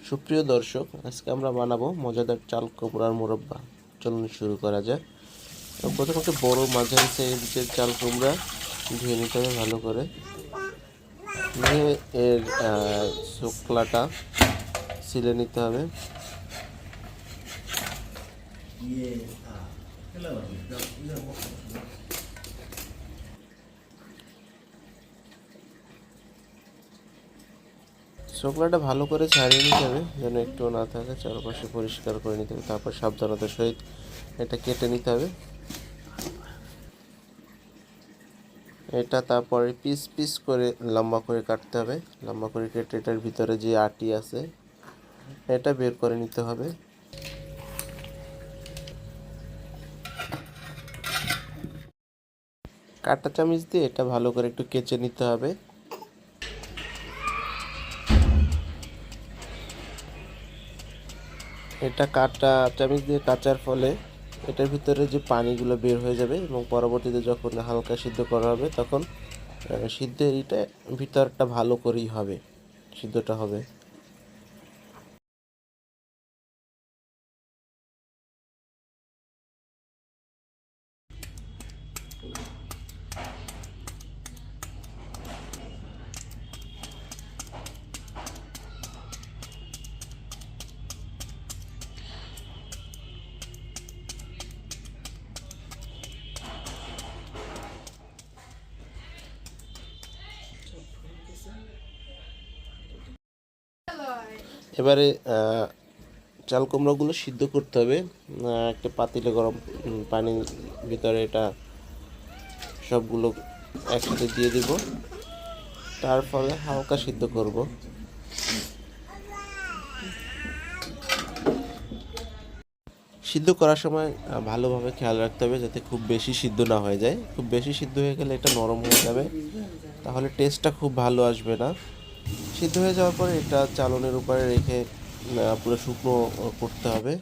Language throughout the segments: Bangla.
সুপ্রিয় দর্শক, আজকে আমরা বানাবো মজাদার চাল কুমড়ার মুরব্বা। চলুন শুরু করা যাক। প্রথমে একটা বড় মাঝারি সাইজের চাল কুমড়া ধুয়ে নিতে হবে ভালো করে। নিয়ে এর শুকলাটা ছিলে নিতে হবে। শুকলাটা ভালো করে ছাড়িয়ে নিতে হবে যেন একটু না থাকে, চারপাশে পরিষ্কার করে নিতে হবে। তারপর সাবধানতার সহিত এটা কেটে নিতে হবে। এটা তারপরে পিস পিস করে লম্বা করে কাটতে হবে। লম্বা করে কেটে এটার ভিতরে যে আটি আছে এটা বের করে নিতে হবে। কাঁটা চামচ দিয়ে এটা ভালো করে একটু কেচে নিতে হবে। এটা কাঁটা চামচ দিয়ে কাচার ফলে এটার ভিতরে যে পানিগুলো বের হয়ে যাবে এবং পরবর্তীতে যখন হালকা সিদ্ধ করা হবে তখন সিদ্ধের এটা ভিতরটা ভালো করেই হবে, সিদ্ধটা হবে। এবারে চাল কুমড়োগুলো সিদ্ধ করতে হবে। একটা পাতিলে গরম পানির ভিতরে এটা সবগুলো একসাথে দিয়ে দিব, তার ফলে হালকা সিদ্ধ করব। সিদ্ধ করার সময় ভালোভাবে খেয়াল রাখতে হবে যাতে খুব বেশি সিদ্ধ না হয়ে যায়। খুব বেশি সিদ্ধ হয়ে গেলে এটা নরম হয়ে যাবে, তাহলে টেস্টটা খুব ভালো আসবে না। সিদ্ধ হয়ে যাওয়ার পরে এটা চালনের উপরে রেখে পুরো শুকনো করতে হবে।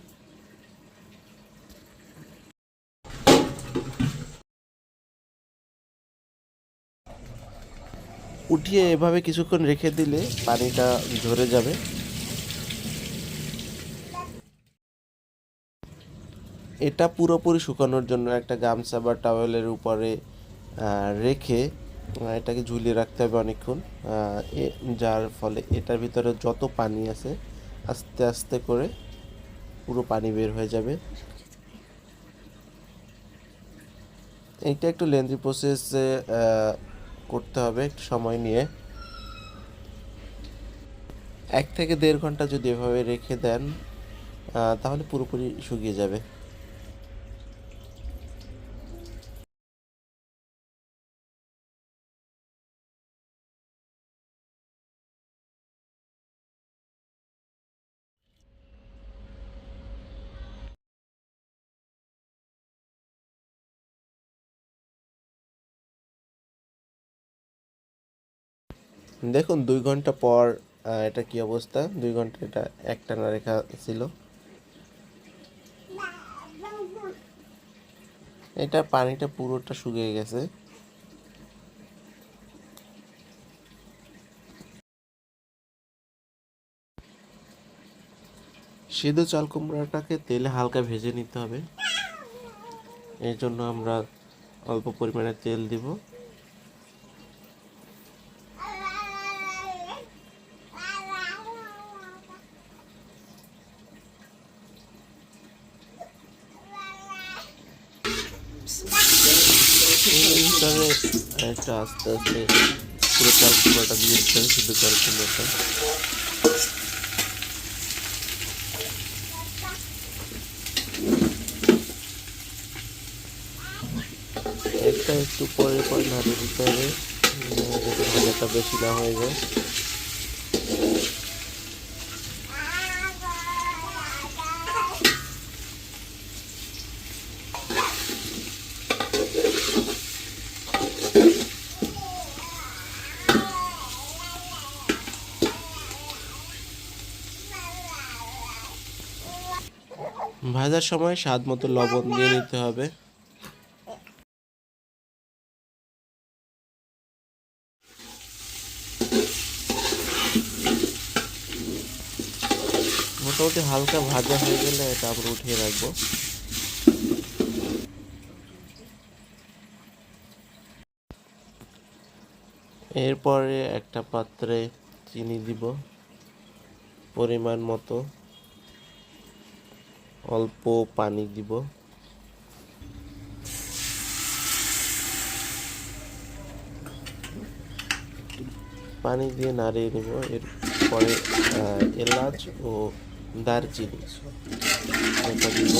উঠিয়ে এভাবে কিছুক্ষণ রেখে দিলে পানিটা ঝরে যাবে। এটা পুরোপুরি শুকানোর জন্য একটা গামছা বা টাওয়েলের উপরে রেখে এটাকে ঝুলিয়ে রাখতে হবে অনেকক্ষণ, যার ফলে এটার ভিতরে যত পানি আছে আস্তে আস্তে করে পুরো পানি বের হয়ে যাবে। এইটা একটু লেন্দি প্রসেসে করতে হবে, একটু সময় নিয়ে। 1 থেকে 1.5 ঘন্টা যদি এভাবে রেখে দেন তাহলে পুরোপুরি শুকিয়ে যাবে। দেখুন 2 ঘন্টা পর এটা কি অবস্থা। 2 ঘন্টা এটা একটানা রেখা ছিল। এটা পানিটা পুরোটা শুকিয়ে গেছে। সিদ্ধ চাল কুমড়াটাকে তেলে হালকা ভেজে নিতে হবে। এই জন্য আমরা অল্প পরিমাণে তেল দিব। এর ভিতরে একটা আস্তে আস্তে পুরো চাল কুমড়াটা দিয়ে দিতে হবে, সিদ্ধ চাল কুমড়াটা। একটা একটু পরে পরে নাড়িয়ে দিতে হবে যাতে ভাজাটা বেশি না হয়ে যায়। ভাজার সময় স্বাদ মতো লবণ দিয়ে নিতে হবে। মোটামুটি হালকা ভাজা হয়ে গেলে এটা আমরা উঠিয়ে রাখবো। এরপরে একটা পাত্রে চিনি দিব পরিমাণ মতো, অল্প পানি দিব, পানি দিয়ে নাড়িয়ে নেব। এরপরে এলাচ ও দারচিনি এটা দিব।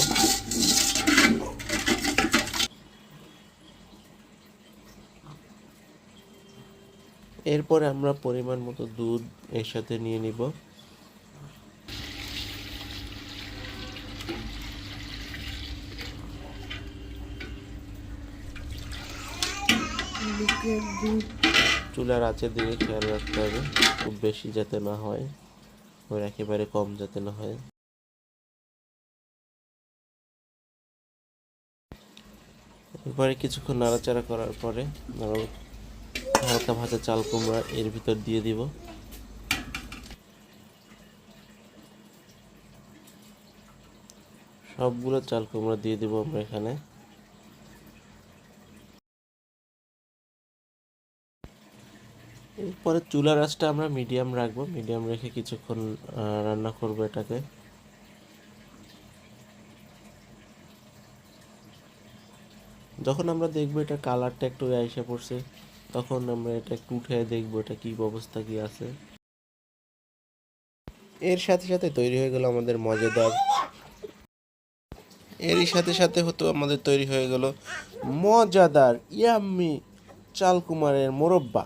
এরপরে আমরা পরিমাণ মতো দুধ এর সাথে নিয়ে নিব। চুলার আঁচের দিকে খেয়াল রাখতে হবে, খুব বেশি যাতে না হয়, আর একেবারে কম যাতে না হয়। এরপরে কিছুক্ষণ নাড়াচাড়া করার পরে হালকা ভাজা চাল কুমড়া এর ভিতর দিয়ে দিব। সবগুলো চাল কুমড়া দিয়ে দিব আমরা এখানে। এরপরে চুলার আঁচটা আমরা মিডিয়াম রাখবো, মিডিয়াম রেখে কিছুক্ষণ রান্না করব এটাকে। যখন আমরা দেখবো এটা কালারটা একটু এসে পড়ছে, তখন আমরা এটা একটু উঠে দেখবো এটা কি অবস্থা কি আছে। এর সাথে সাথে তৈরি হয়ে গেল আমাদের মজাদার, এরই সাথে সাথে আমাদের তৈরি হয়ে গেল মজাদার ইয়াম্মি চাল কুমড়ার মোরব্বা।